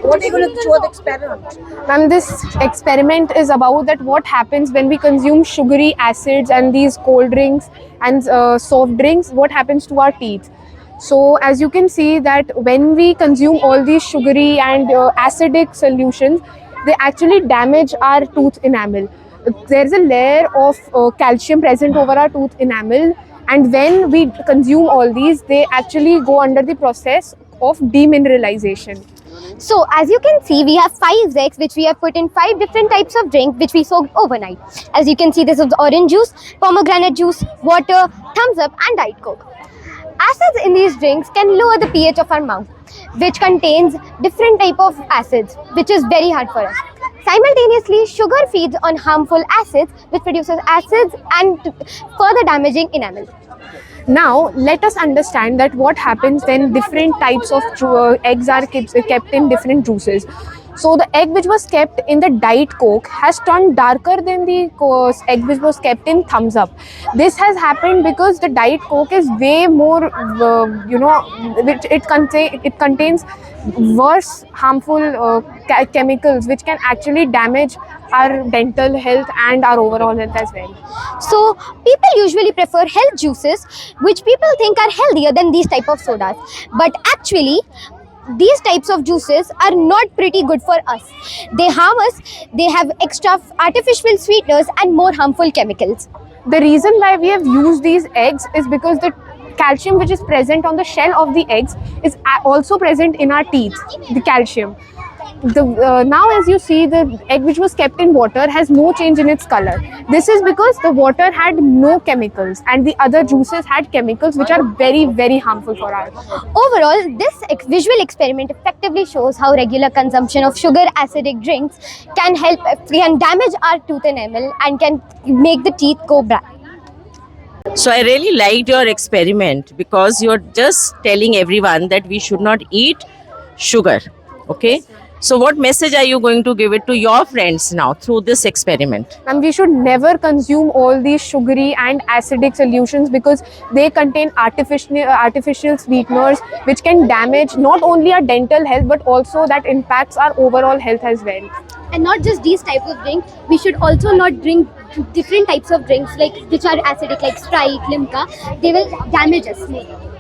What are you going to show the experiment? Ma'am, this experiment is about that what happens when we consume sugary acids and these cold drinks and soft drinks, what happens to our teeth. So as you can see that when we consume all these sugary and acidic solutions, they actually damage our tooth enamel. There's a layer of calcium present over our tooth enamel, and when we consume all these, they actually go under the process of demineralization. So as you can see, we have 5 eggs which we have put in 5 different types of drink which we soaked overnight. As you can see, this is orange juice, pomegranate juice, water, thumbs up and Diet Coke. Acids in these drinks can lower the pH of our mouth, which contains different type of acids, which is very hard for us. Simultaneously, sugar feeds on harmful acids, which produces acids and further damaging enamel. Now, let us understand that what happens when different types of eggs are kept in different juices. So, the egg which was kept in the Diet Coke has turned darker than the egg which was kept in Thumbs Up. This has happened because the Diet Coke is way more, it contains worse harmful chemicals which can actually damage our dental health and our overall health as well. So people usually prefer health juices which people think are healthier than these type of sodas, but actually these types of juices are not pretty good for us. They harm us, they have extra artificial sweeteners and more harmful chemicals. The reason why we have used these eggs is because the calcium which is present on the shell of the eggs is also present in our teeth, the calcium. Now as you see, the egg which was kept in water has no change in its color. This is because the water had no chemicals and the other juices had chemicals which are very, very harmful for our body. Overall, this visual experiment effectively shows how regular consumption of sugar acidic drinks can damage our tooth enamel and can make the teeth go black. So I really liked your experiment because you're just telling everyone that we should not eat sugar. Okay. So what message are you going to give it to your friends now through this experiment? And we should never consume all these sugary and acidic solutions because they contain artificial sweeteners which can damage not only our dental health but also that impacts our overall health as well. And not just these types of drinks, we should also not drink different types of drinks like which are acidic like Sprite, Limca. They will damage us more.